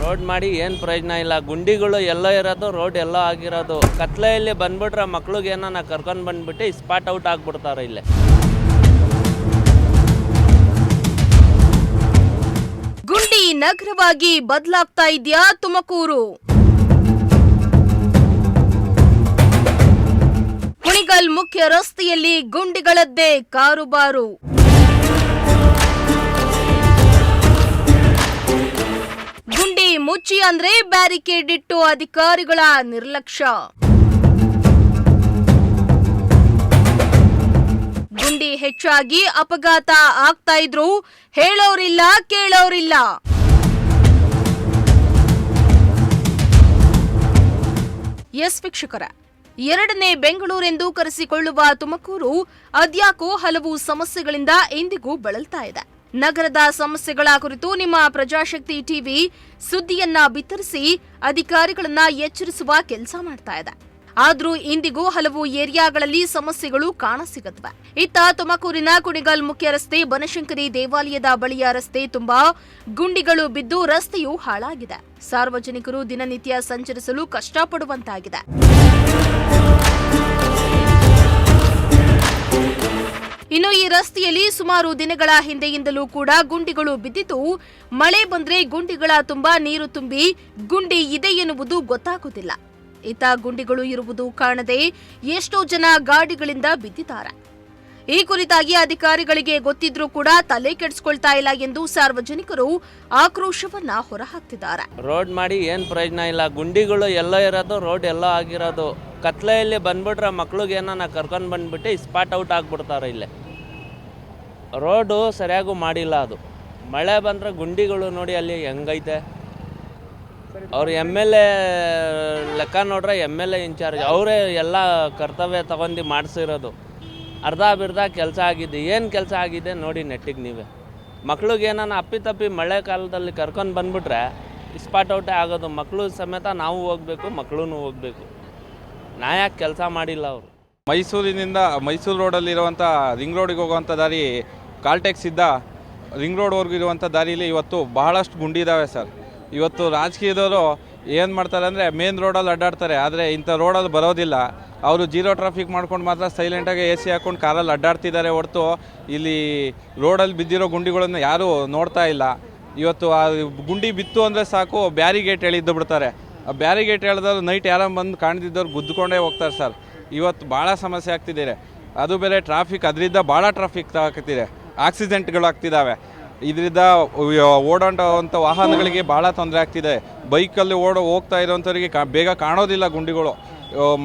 Road ಮಾಡಿ ಏನು ಪ್ರಯೋಜನ ಇಲ್ಲ. ಗುಂಡಿಗಳು ಎಲ್ಲ ಇರೋದು, ರೋಡ್ ಎಲ್ಲ ಆಗಿರೋದು. ಕತ್ಲೆಯಲ್ಲಿ ಬಂದ್ಬಿಟ್ರೆ ಮಕ್ಳಿಗೆ ಏನೋ ಕರ್ಕೊಂಡು ಬಂದ್ಬಿಟ್ಟು ಸ್ಪಾಟ್ ಔಟ್ ಆಗ್ಬಿಡ್ತಾರೆ ಇಲ್ಲೇ. ಗುಂಡಿ ನಗರವಾಗಿ ಬದಲಾಗ್ತಾ ಇದೆಯಾ ತುಮಕೂರು? ಕುಣಿಗಲ್ ಮುಖ್ಯ ರಸ್ತೆಯಲ್ಲಿ ಗುಂಡಿಗಳದ್ದೇ ಕಾರುಬಾರು. ಗುಂಡಿ ಮುಚ್ಚಿ ಅಂದ್ರೆ ಬ್ಯಾರಿಕೇಡ್ ಇಟ್ಟು ಅಧಿಕಾರಿಗಳ ನಿರ್ಲಕ್ಷ್ಯ. ಗುಂಡಿ ಹೆಚ್ಚಾಗಿ ಅಪಘಾತ ಆಗ್ತಾ ಇದ್ರು, ಹೇಳೋರಿಲ್ಲ ಕೇಳೋರಿಲ್ಲ. ಎಸ್ ವೀಕ್ಷಕರ, ಎರಡನೇ ಬೆಂಗಳೂರೆಂದು ಕರೆಸಿಕೊಳ್ಳುವ ತುಮಕೂರು ಅದ್ಯಾಕೋ ಹಲವು ಸಮಸ್ಯೆಗಳಿಂದ ಇಂದಿಗೂ ಬಳಲ್ತಾ ಇದೆ. ನಗರದ ಸಮಸ್ಯೆಗಳ ಕುರಿತು ನಿಮ್ಮ ಪ್ರಜಾಶಕ್ತಿ ಟಿವಿ ಸುದ್ದಿಯನ್ನ ಬಿತ್ತರಿಸಿ ಅಧಿಕಾರಿಗಳನ್ನ ಎಚ್ಚರಿಸುವ ಕೆಲಸ ಮಾಡ್ತಾ ಇದೆ. ಆದ್ರೂ ಇಂದಿಗೂ ಹಲವು ಏರಿಯಾಗಳಲ್ಲಿ ಸಮಸ್ಯೆಗಳು ಕಾಣಸಿಗುತ್ತವೆ. ಇತ್ತ ತುಮಕೂರಿನ ಕುಣಿಗಲ್ ಮುಖ್ಯ ರಸ್ತೆ ಬನಶಂಕರಿ ದೇವಾಲಯದ ಬಳಿಯ ರಸ್ತೆ ತುಂಬಾ ಗುಂಡಿಗಳು ಬಿದ್ದು ರಸ್ತೆಯು ಹಾಳಾಗಿದೆ. ಸಾರ್ವಜನಿಕರು ದಿನನಿತ್ಯ ಸಂಚರಿಸಲು ಕಷ್ಟಪಡುವಂತಾಗಿದೆ. ಇನ್ನು ಈ ರಸ್ತೆಯಲ್ಲಿ ಸುಮಾರು ದಿನಗಳ ಹಿಂದೆಯಿಂದಲೂ ಕೂಡ ಗುಂಡಿಗಳು ಬಿದ್ದಿದ್ದು, ಮಳೆ ಬಂದ್ರೆ ಗುಂಡಿಗಳ ತುಂಬಾ ನೀರು ತುಂಬಿ ಗುಂಡಿ ಇದೆ ಎನ್ನುವುದು ಗೊತ್ತಾಗುತ್ತಿಲ್ಲ. ಇತ್ತ ಗುಂಡಿಗಳು ಇರುವುದು ಕಾಣದೆ ಎಷ್ಟೋ ಜನ ಗಾಡಿಗಳಿಂದ ಬಿದ್ದಿದ್ದಾರೆ. ಈ ಕುರಿತಾಗಿ ಅಧಿಕಾರಿಗಳಿಗೆ ಗೊತ್ತಿದ್ರೂ ಕೂಡ ತಲೆ ಕೆಡಿಸಿಕೊಳ್ತಾ ಇಲ್ಲ ಎಂದು ಸಾರ್ವಜನಿಕರು ಆಕ್ರೋಶವನ್ನ ಹೊರಹಾಕ್ತಿದ್ದಾರೆ. ರೋಡ್ ಮಾಡಿ ಏನು ಪ್ರಯೋಜನ ಇಲ್ಲ. ಗುಂಡಿಗಳು ಎಲ್ಲ ಇರೋದು, ರೋಡ್ ಎಲ್ಲ ಆಗಿರೋದು. ಕತ್ಲೆಯಲ್ಲಿ ಬಂದ್ಬಿಟ್ರೆ ಮಕ್ಳಿಗೆ ಏನೋ ಕರ್ಕೊಂಡು ಬಂದ್ಬಿಟ್ಟು ಸ್ಪಾಟ್ ಔಟ್ ಆಗ್ಬಿಡ್ತಾರೆ ಇಲ್ಲೇ. ರೋಡು ಸರಿಯಾಗೂ ಮಾಡಿಲ್ಲ. ಅದು ಮಳೆ ಬಂದರೆ ಗುಂಡಿಗಳು ನೋಡಿ ಅಲ್ಲಿ ಹೆಂಗೈತೆ. ಅವ್ರು MLA ಲೆಕ್ಕ ನೋಡ್ರೆ MLA ಇನ್ಚಾರ್ಜ್ ಅವರೇ ಎಲ್ಲ ಕರ್ತವ್ಯ ತಗೊಂಡು ಮಾಡಿಸಿರೋದು. ಅರ್ಧ ಬಿರ್ಧ ಕೆಲಸ ಆಗಿದೆ. ಏನು ಕೆಲಸ ಆಗಿದೆ ನೋಡಿ ನೆಟ್ಟಿಗೆ ನೀವೇ. ಮಕ್ಳಿಗೆ ಏನೋ ಅಪ್ಪಿತಪ್ಪಿ ಮಳೆ ಕಾಲದಲ್ಲಿ ಕರ್ಕೊಂಡು ಬಂದ್ಬಿಟ್ರೆ ಸ್ಪಾಟ್ ಔಟೇ ಆಗೋದು. ಮಕ್ಕಳು ಸಮೇತ ನಾವು ಹೋಗ್ಬೇಕು, ಮಕ್ಕಳೂ ಹೋಗ್ಬೇಕು. ನಾ ಯಾಕೆ ಕೆಲಸ ಮಾಡಿಲ್ಲ ಅವರು. ಮೈಸೂರು ರೋಡಲ್ಲಿರುವಂಥ ರಿಂಗ್ ರೋಡಿಗೆ ಹೋಗುವಂಥ ದಾರಿ, ಕಾಲ್ಟೆಕ್ಸ್ ಇದ್ದ ರಿಂಗ್ ರೋಡ್ವರೆಗೂ ಇರುವಂಥ ದಾರಿಲಿ ಇವತ್ತು ಬಹಳಷ್ಟು ಗುಂಡಿ ಇದ್ದಾವೆ ಸರ್. ಇವತ್ತು ರಾಜಕೀಯದವರು ಏನು ಮಾಡ್ತಾರೆ ಅಂದರೆ ಮೇನ್ ರೋಡಲ್ಲಿ ಅಡ್ಡಾಡ್ತಾರೆ, ಆದರೆ ಇಂಥ ರೋಡಲ್ಲಿ ಬರೋದಿಲ್ಲ. ಅವರು ಜೀರೋ ಟ್ರಾಫಿಕ್ ಮಾಡ್ಕೊಂಡು ಮಾತ್ರ ಸೈಲೆಂಟಾಗಿ AC ಹಾಕ್ಕೊಂಡು ಕಾರಲ್ಲಿ ಅಡ್ಡಾಡ್ತಿದ್ದಾರೆ ಹೊರತು ಇಲ್ಲಿ ರೋಡಲ್ಲಿ ಬಿದ್ದಿರೋ ಗುಂಡಿಗಳನ್ನು ಯಾರೂ ನೋಡ್ತಾ ಇಲ್ಲ. ಇವತ್ತು ಆ ಗುಂಡಿ ಬಿತ್ತು ಅಂದರೆ ಸಾಕು, ಬ್ಯಾರಿಗೇಟ್ ಎಳಿದ್ದು ಬಿಡ್ತಾರೆ. ಆ ಬ್ಯಾರಿಗೇಟ್ ಎಳೆದವ್ರು ನೈಟ್ ಯಾರೋ ಬಂದು ಕಾಣ್ದಿದ್ದವ್ರು ಗುದ್ದುಕೊಂಡೇ ಹೋಗ್ತಾರೆ ಸರ್. ಇವತ್ತು ಭಾಳ ಸಮಸ್ಯೆ ಆಗ್ತಿದೆ. ಅದು ಬೇರೆ ಟ್ರಾಫಿಕ್, ಅದರಿಂದ ಭಾಳ ಟ್ರಾಫಿಕ್ ಆಗ್ತಿದೆ, ಆಕ್ಸಿಡೆಂಟ್ಗಳಾಗ್ತಿದ್ದಾವೆ. ಇದರಿಂದ ಓಡಾಡುವಂಥ ವಾಹನಗಳಿಗೆ ಭಾಳ ತೊಂದರೆ ಆಗ್ತಿದೆ. ಬೈಕಲ್ಲಿ ಹೋಗ್ತಾ ಇರೋವಂಥವ್ರಿಗೆ ಬೇಗ ಕಾಣೋದಿಲ್ಲ ಗುಂಡಿಗಳು.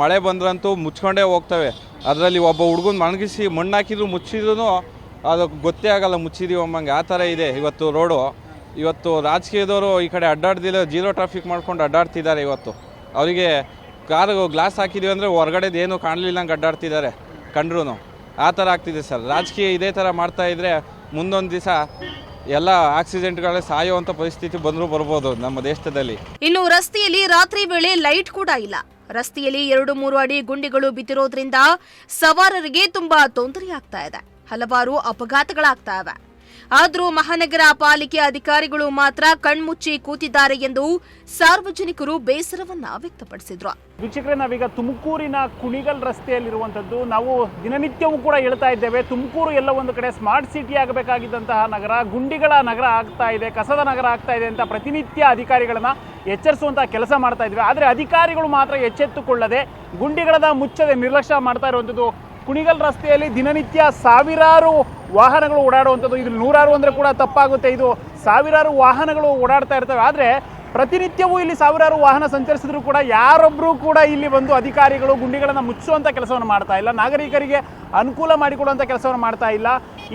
ಮಳೆ ಬಂದ್ರಂತೂ ಮುಚ್ಕೊಂಡೇ ಹೋಗ್ತವೆ. ಅದರಲ್ಲಿ ಒಬ್ಬ ಹುಡುಗನ ಮಣಗಿಸಿ ಮಣ್ಣು ಹಾಕಿದ್ರು ಮುಚ್ಚಿದ್ರೂ ಅದು ಗೊತ್ತೇ ಆಗಲ್ಲ ಮುಚ್ಚಿದೀವಿ ಅಂಬಂಗೆ. ಆ ಥರ ಇದೆ ಇವತ್ತು ರೋಡು. ಇವತ್ತು ರಾಜಕೀಯದವರು ಈ ಕಡೆ ಅಡ್ಡಾಡ್ದಿಲ್ಲ, ಜೀರೋ ಟ್ರಾಫಿಕ್ ಮಾಡ್ಕೊಂಡು ಅಡ್ಡಾಡ್ತಿದ್ದಾರೆ. ಇವತ್ತು ಅವರಿಗೆ ಕಾರು ಗ್ಲಾಸ್ ಹಾಕಿದ್ದೀವಿ ಅಂದರೆ ಹೊರಗಡೆದು ಏನೂ ಕಾಣಲಿಲ್ಲ ಹಂಗೆ ಅಡ್ಡಾಡ್ತಿದ್ದಾರೆ ಕಂಡ್ರೂ. ಆ ಥರ ಆಗ್ತಿದೆ ಸರ್. ರಾಜಕೀಯ ಇದೇ ಥರ ಮಾಡ್ತಾಯಿದ್ರೆ ಮುಂದೊಂದು ದಿವಸ ಎಲ್ಲ ಆಕ್ಸಿಡೆಂಟ್ಗಳೇ ಸಾಯುವಂಥ ಪರಿಸ್ಥಿತಿ ಬಂದರೂ ಬರ್ಬೋದು ನಮ್ಮ ದೇಶದಲ್ಲಿ. ಇನ್ನು ರಸ್ತೆಯಲ್ಲಿ ರಾತ್ರಿ ವೇಳೆ ಲೈಟ್ ಕೂಡ ಇಲ್ಲ. ರಸ್ತೆಯಲ್ಲಿ 2-3 ಅಡಿ ಗುಂಡಿಗಳು ಬಿದ್ದಿರೋದ್ರಿಂದ ಸವಾರರಿಗೆ ತುಂಬಾ ತೊಂದರೆಯಾಗ್ತಾ ಇದೆ. ಹಲವಾರು ಅಪಘಾತಗಳಾಗ್ತಾ ಇವೆ. ಆದರೂ ಮಹಾನಗರ ಪಾಲಿಕೆ ಅಧಿಕಾರಿಗಳು ಮಾತ್ರ ಕಣ್ಮುಚ್ಚಿ ಕೂತಿದ್ದಾರೆ ಎಂದು ಸಾರ್ವಜನಿಕರು ಬೇಸರವನ್ನ ವ್ಯಕ್ತಪಡಿಸಿದ್ರು. ವೀಕ್ಷಕರೇ, ನಾವೀಗ ತುಮಕೂರಿನ ಕುಣಿಗಲ್ ರಸ್ತೆಯಲ್ಲಿರುವಂಥದ್ದು. ನಾವು ದಿನನಿತ್ಯವೂ ಕೂಡ ಹೇಳ್ತಾ ಇದ್ದೇವೆ, ತುಮಕೂರು ಎಲ್ಲ ಒಂದು ಕಡೆ ಸ್ಮಾರ್ಟ್ ಸಿಟಿ ಆಗಬೇಕಾಗಿದ್ದಂತಹ ನಗರ ಗುಂಡಿಗಳ ನಗರ ಆಗ್ತಾ ಇದೆ, ಕಸದ ನಗರ ಆಗ್ತಾ ಇದೆ ಅಂತ ಪ್ರತಿನಿತ್ಯ ಅಧಿಕಾರಿಗಳನ್ನ ಎಚ್ಚರಿಸುವಂತಹ ಕೆಲಸ ಮಾಡ್ತಾ ಇದ್ವಿ. ಆದರೆ ಅಧಿಕಾರಿಗಳು ಮಾತ್ರ ಎಚ್ಚೆತ್ತುಕೊಳ್ಳದೆ ಗುಂಡಿಗಳನ್ನ ಮುಚ್ಚದೆ ನಿರ್ಲಕ್ಷ್ಯ ಮಾಡ್ತಾ ಇರುವಂಥದ್ದು. ಕುಣಿಗಲ್ ರಸ್ತೆಯಲ್ಲಿ ದಿನನಿತ್ಯ ಸಾವಿರಾರು ವಾಹನಗಳು ಓಡಾಡುವಂಥದ್ದು. ಇದು ನೂರಾರು ಅಂದರೆ ಕೂಡ ತಪ್ಪಾಗುತ್ತೆ. ಇದು ಸಾವಿರಾರು ವಾಹನಗಳು ಓಡಾಡ್ತಾ ಇರ್ತವೆ. ಆದರೆ ಪ್ರತಿನಿತ್ಯವೂ ಇಲ್ಲಿ ಸಾವಿರಾರು ವಾಹನ ಸಂಚರಿಸಿದ್ರು ಕೂಡ ಯಾರೊಬ್ಬರೂ ಕೂಡ ಇಲ್ಲಿ ಒಂದು ಅಧಿಕಾರಿಗಳು ಗುಂಡಿಗಳನ್ನು ಮುಚ್ಚುವಂಥ ಕೆಲಸವನ್ನು ಮಾಡ್ತಾ ಇಲ್ಲ, ನಾಗರಿಕರಿಗೆ ಅನುಕೂಲ ಮಾಡಿಕೊಡುವಂಥ ಕೆಲಸವನ್ನು ಮಾಡ್ತಾ ಇಲ್ಲ.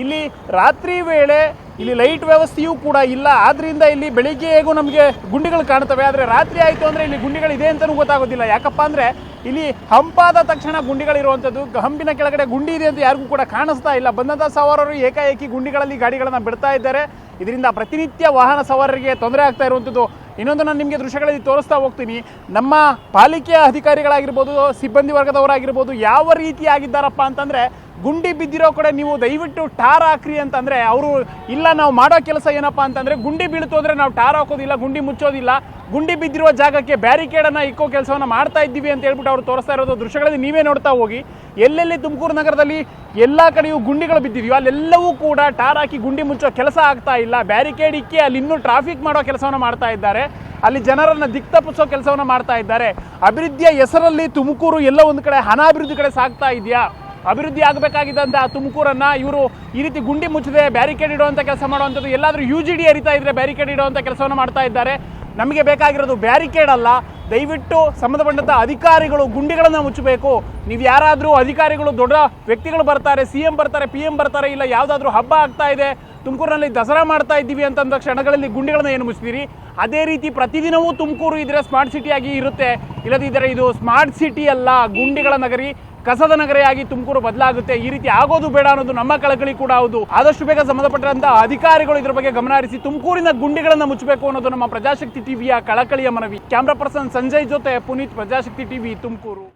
ಇಲ್ಲಿ ರಾತ್ರಿ ವೇಳೆ ಇಲ್ಲಿ ಲೈಟ್ ವ್ಯವಸ್ಥೆಯೂ ಕೂಡ ಇಲ್ಲ. ಆದ್ರಿಂದ ಇಲ್ಲಿ ಬೆಳಿಗ್ಗೆ ಹೇಗೂ ನಮಗೆ ಗುಂಡಿಗಳು ಕಾಣ್ತವೆ, ಆದರೆ ರಾತ್ರಿ ಆಯಿತು ಅಂದರೆ ಇಲ್ಲಿ ಗುಂಡಿಗಳಿದೆ ಅಂತಲೂ ಗೊತ್ತಾಗೋದಿಲ್ಲ. ಯಾಕಪ್ಪ ಅಂದರೆ ಇಲ್ಲಿ ಹಂಪಾದ ತಕ್ಷಣ ಗುಂಡಿಗಳಿರುವಂಥದ್ದು, ಹಂಪಿನ ಕೆಳಗಡೆ ಗುಂಡಿ ಇದೆ ಅಂತ ಯಾರಿಗೂ ಕೂಡ ಕಾಣಿಸ್ತಾ ಇಲ್ಲ. ಬಂದಂಥ ಸವಾರರು ಏಕಾಏಕಿ ಗುಂಡಿಗಳಲ್ಲಿ ಗಾಡಿಗಳನ್ನು ಬಿಡ್ತಾ ಇದ್ದಾರೆ. ಇದರಿಂದ ಪ್ರತಿನಿತ್ಯ ವಾಹನ ಸವಾರರಿಗೆ ತೊಂದರೆ ಆಗ್ತಾ ಇರುವಂಥದ್ದು. ಇನ್ನೊಂದು ನಾನು ನಿಮಗೆ ದೃಶ್ಯಗಳಲ್ಲಿ ತೋರಿಸ್ತಾ ಹೋಗ್ತೀನಿ. ನಮ್ಮ ಪಾಲಿಕೆಯ ಅಧಿಕಾರಿಗಳಾಗಿರ್ಬೋದು, ಸಿಬ್ಬಂದಿ ವರ್ಗದವರಾಗಿರ್ಬೋದು ಯಾವ ರೀತಿಯಾಗಿದ್ದಾರಪ್ಪ ಅಂತಂದರೆ ಗುಂಡಿ ಬಿದ್ದಿರೋ ಕಡೆ ನೀವು ದಯವಿಟ್ಟು ಟಾರ್ ಹಾಕ್ರಿ ಅಂತಂದರೆ ಅವರು ಇಲ್ಲ ನಾವು ಮಾಡೋ ಕೆಲಸ ಏನಪ್ಪ ಅಂತಂದರೆ ಗುಂಡಿ ಬೀಳ್ತು ಅಂದರೆ ನಾವು ಟಾರ್ ಹಾಕೋದಿಲ್ಲ, ಗುಂಡಿ ಮುಚ್ಚೋದಿಲ್ಲ, ಗುಂಡಿ ಬಿದ್ದಿರುವ ಜಾಗಕ್ಕೆ ಬ್ಯಾರಿಕೇಡನ್ನು ಇಕ್ಕೋ ಕೆಲಸವನ್ನು ಮಾಡ್ತಾ ಇದ್ದೀವಿ ಅಂತ ಹೇಳ್ಬಿಟ್ಟು ಅವರು ತೋರಿಸ್ತಾ ಇರೋದು ದೃಶ್ಯಗಳಲ್ಲಿ ನೀವೇ ನೋಡ್ತಾ ಹೋಗಿ. ಎಲ್ಲೆಲ್ಲಿ ತುಮಕೂರು ನಗರದಲ್ಲಿ ಎಲ್ಲ ಕಡೆಯೂ ಗುಂಡಿಗಳು ಬಿದ್ದಿದೆಯೋ ಅಲ್ಲೆಲ್ಲವೂ ಕೂಡ ಟಾರ್ ಹಾಕಿ ಗುಂಡಿ ಮುಚ್ಚೋ ಕೆಲಸ ಆಗ್ತಾ ಇಲ್ಲ, ಬ್ಯಾರಿಕೇಡ್ ಇಕ್ಕಿ ಅಲ್ಲಿ ಇನ್ನೂ ಟ್ರಾಫಿಕ್ ಮಾಡೋ ಕೆಲಸವನ್ನು ಮಾಡ್ತಾ ಇದ್ದಾರೆ, ಅಲ್ಲಿ ಜನರನ್ನು ದಿಕ್ತಪ್ಪಿಸೋ ಕೆಲಸವನ್ನು ಮಾಡ್ತಾ ಇದ್ದಾರೆ. ಅಭಿವೃದ್ಧಿಯ ಹೆಸರಲ್ಲಿ ತುಮಕೂರು ಎಲ್ಲ ಒಂದು ಕಡೆ ಅನಾಭಿವೃದ್ಧಿ ಕಡೆ ಸಾಗ್ತಾ ಇದೆಯಾ? ಅಭಿವೃದ್ಧಿ ಆಗಬೇಕಾಗಿದ್ದಂಥ ತುಮಕೂರನ್ನು ಇವರು ಈ ರೀತಿ ಗುಂಡಿ ಮುಚ್ಚದೆ ಬ್ಯಾರಿಕೇಡ್ ಇಡುವಂಥ ಕೆಲಸ ಮಾಡುವಂಥದ್ದು, ಎಲ್ಲಾದರೂ UGD ಹರಿತಾ ಇದ್ರೆ ಬ್ಯಾರಿಕೇಡ್ ಇಡುವಂಥ ಕೆಲಸವನ್ನು ಮಾಡ್ತಾ ಇದ್ದಾರೆ. ನಮಗೆ ಬೇಕಾಗಿರೋದು ಬ್ಯಾರಿಕೇಡ್ ಅಲ್ಲ, ದಯವಿಟ್ಟು ಸಂಬಂಧಪಟ್ಟಂಥ ಅಧಿಕಾರಿಗಳು ಗುಂಡಿಗಳನ್ನು ಮುಚ್ಚಬೇಕು. ನೀವು ಯಾರಾದರೂ ಅಧಿಕಾರಿಗಳು ದೊಡ್ಡ ವ್ಯಕ್ತಿಗಳು ಬರ್ತಾರೆ, CM ಬರ್ತಾರೆ, PM ಬರ್ತಾರೆ, ಇಲ್ಲ ಯಾವುದಾದ್ರೂ ಹಬ್ಬ ಆಗ್ತಾ ಇದೆ, ತುಮಕೂರಿನಲ್ಲಿ ದಸರಾ ಮಾಡ್ತಾ ಇದ್ದೀವಿ ಅಂತಂದ ಕ್ಷಣಗಳಲ್ಲಿ ಗುಂಡಿಗಳನ್ನ ಏನು ಮುಚ್ತೀರಿ? ಅದೇ ರೀತಿ ಪ್ರತಿದಿನವೂ ತುಮಕೂರು ಇದ್ರೆ ಸ್ಮಾರ್ಟ್ ಸಿಟಿಯಾಗಿ ಇರುತ್ತೆ, ಇಲ್ಲದಿದ್ದರೆ ಇದು ಸ್ಮಾರ್ಟ್ ಸಿಟಿ ಅಲ್ಲ, ಗುಂಡಿಗಳ ನಗರಿ, ಕಸದ ನಗರಿಯಾಗಿ ತುಮಕೂರು ಬದಲಾಗುತ್ತೆ. ಈ ರೀತಿ ಆಗೋದು ಬೇಡ ಅನ್ನೋದು ನಮ್ಮ ಕಳಕಳಿ ಕೂಡ ಹೌದು. ಆದಷ್ಟು ಬೇಗ ಸಂಬಂಧಪಟ್ಟಂತ ಅಧಿಕಾರಿಗಳು ಇದ್ರ ಬಗ್ಗೆ ಗಮನ ಹರಿಸಿ ತುಮಕೂರಿನ ಗುಂಡಿಗಳನ್ನ ಮುಚ್ಚಬೇಕು ಅನ್ನೋದು ನಮ್ಮ ಪ್ರಜಾಶಕ್ತಿ ಟಿವಿಯ ಕಳಕಳಿಯ ಮನವಿ. ಕ್ಯಾಮ್ರಾ ಪರ್ಸನ್ ಸಂಜಯ್ ಜೊತೆ ಪುನೀತ್, ಪ್ರಜಾಶಕ್ತಿ ಟಿವಿ, ತುಮಕೂರು.